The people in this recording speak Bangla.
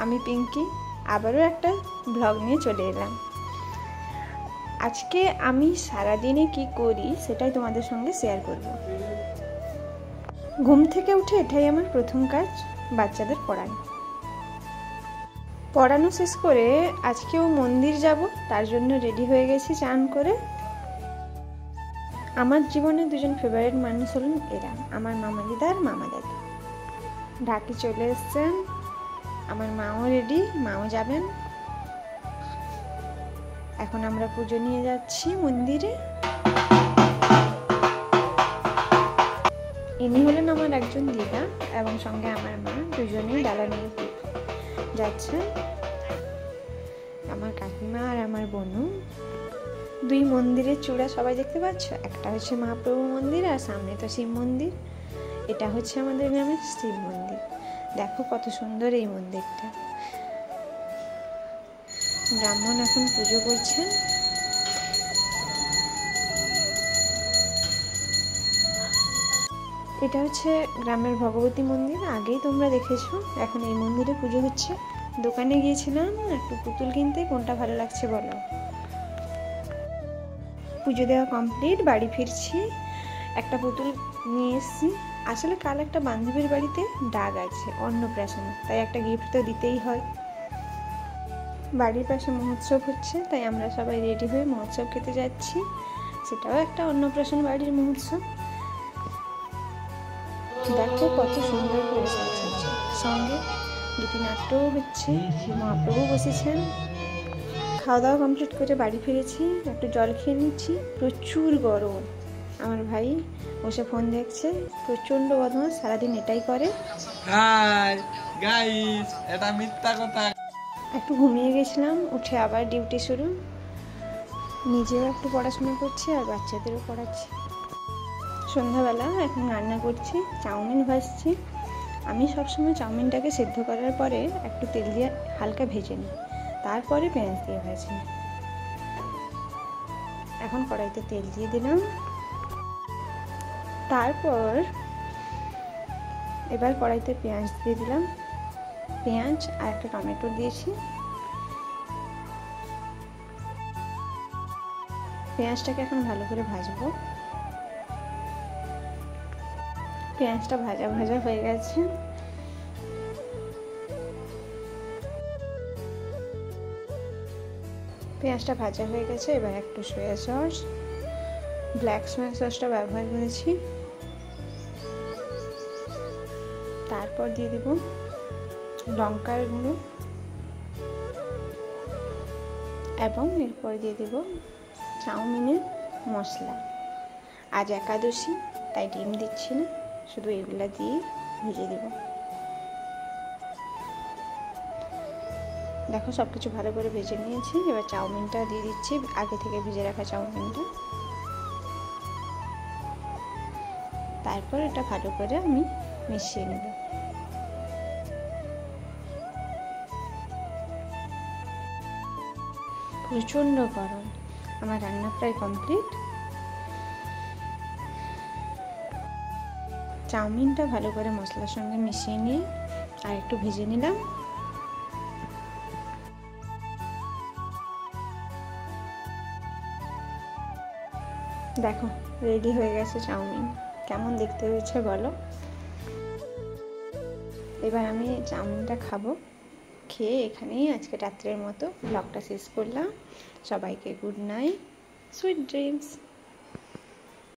আমি পিঙ্কি আবারও একটা ব্লগ নিয়ে চলে এলাম। আজকে আমি সারাদিনে কি করি সেটাই তোমাদের সঙ্গে শেয়ার করব। ঘুম থেকে উঠে এটাই আমার প্রথম কাজ, বাচ্চাদের পড়ানো। পড়ানো শেষ করে আজকেও মন্দির যাব, তার জন্য রেডি হয়ে গেছি চান করে। আমার জীবনে দুজন ফেভারিট মানুষ হলেন এরা, আমার মামা দিদা আর মামা দাদা। ঢাকি চলে এসছেন, আমার মাও রেডি, মাও যাবেন। এখন আমরা পুজো নিয়ে যাচ্ছি মন্দিরে। ইনি হলেন আমার একজন দিদা এবং সঙ্গে আমার মা, দুজনেই ডালা নিয়ে যাচ্ছেন। আমার কাকিমা আর আমার বোনু। দুই মন্দিরের চূড়া সবাই দেখতে পাচ্ছ, একটা হচ্ছে মহাপ্রভু মন্দির আর সামনে তো শিব মন্দির। এটা হচ্ছে আমাদের গ্রামের শিব মন্দির। দেখো কত সুন্দর এই মন্দিরটা। ব্রাহ্মণ এখন পুজো করছেন। এটা হচ্ছে গ্রামের ভগবতী মন্দির, আগেই তোমরা দেখেছো। এখন এই মন্দিরে পুজো হচ্ছে। দোকানে গিয়েছিলাম একটু পুতুল কিনতে, কোনটা ভালো লাগছে বলো। পুজো দেওয়া কমপ্লিট, বাড়ি ফিরছি। একটা পুতুল নিয়ে এসেছি। আসলে কাল একটা বান্ধবীর বাড়িতে ডাক আছে, অন্নপ্রাশন, তাই একটা গিফট তো দিতেই হয়। বাড়ির পাশে মহোৎসব হচ্ছে, তাই আমরা সবাই রেডি হয়ে মহোৎসব খেতে যাচ্ছি। সেটাও একটা অন্নপ্রাশন বাড়ির মহোৎসব। দেখো কত সুন্দর করে সাজিয়েছে, সঙ্গে গীতিনাট্যও হচ্ছে, মহাপ্রভু বসেছেন। খাওয়া দাওয়া কমপ্লিট করে বাড়ি ফিরেছি, একটু জল খেয়ে নিচ্ছি। প্রচুর গরম। আমার ভাই বসে ফোন দেখছে, প্রচন্ড বদমাশ, সারাদিন এটাই করে। এটা মিথ্যা কথা। একটু ঘুমিয়ে গেছিলাম, উঠে আবার ডিউটি শুরু। নিজেও একটু পড়াশোনা করছি আর বাচ্চাদেরও পড়াচ্ছি। সন্ধ্যাবেলা এখন রান্না করছি, চাউমিন ভাজছি। আমি সবসময় চাউমিনটাকে সেদ্ধ করার পরে একটু তেল দিয়ে হালকা ভেজে নিই, তারপরে পেঁয়াজ দিয়ে ভাজি। এখন কড়াইতে তেল দিয়ে দিলাম। তারপর এবার কড়াইতে পেঁয়াজ দিয়ে দিলাম, পেঁয়াজ আর একটা টমেটো দিয়েছি। পেঁয়াজটাকে এখন ভালো করে ভাজবো। পেঁয়াজটা ভাজা ভাজা হয়ে গেছে। পেঁয়াজটা ভাজা হয়ে গেছে, এবার একটু সয়া সস, ব্ল্যাক সয়া সসটা ব্যবহার করেছি। তারপর দিয়ে দেব লঙ্কার গুঁড়ো এবং এরপর দিয়ে দেব চাউমিনের মশলা। আজ একাদশী, তাই ডিম দিচ্ছি না, শুধু এগুলা দিয়ে ভেজে দেব। দেখো সব কিছু ভালো করে ভেজে নিয়েছি। এবার চাউমিনটা দিয়ে দিচ্ছি, আগে থেকে ভেজে রাখা চাউমিনটা। তারপর এটা ভালো করে আমি মিশিয়ে নেব। প্রচণ্ড গরম। আমার রান্না প্রায় কমপ্লিট। চাউমিনটা ভালো করে মশলার সঙ্গে মিশিয়ে নিয়ে আর একটু ভেজে নিলাম। দেখো রেডি হয়ে গেছে চাউমিন। কেমন দেখতে হয়েছে বলো। এবার আমি চাউমিনটা খাবো। খেয়ে এখানেই আজকে রাত্রের মতো ব্লগটা শেষ করলাম। সবাইকে গুড নাইট, সুইট ড্রিমস।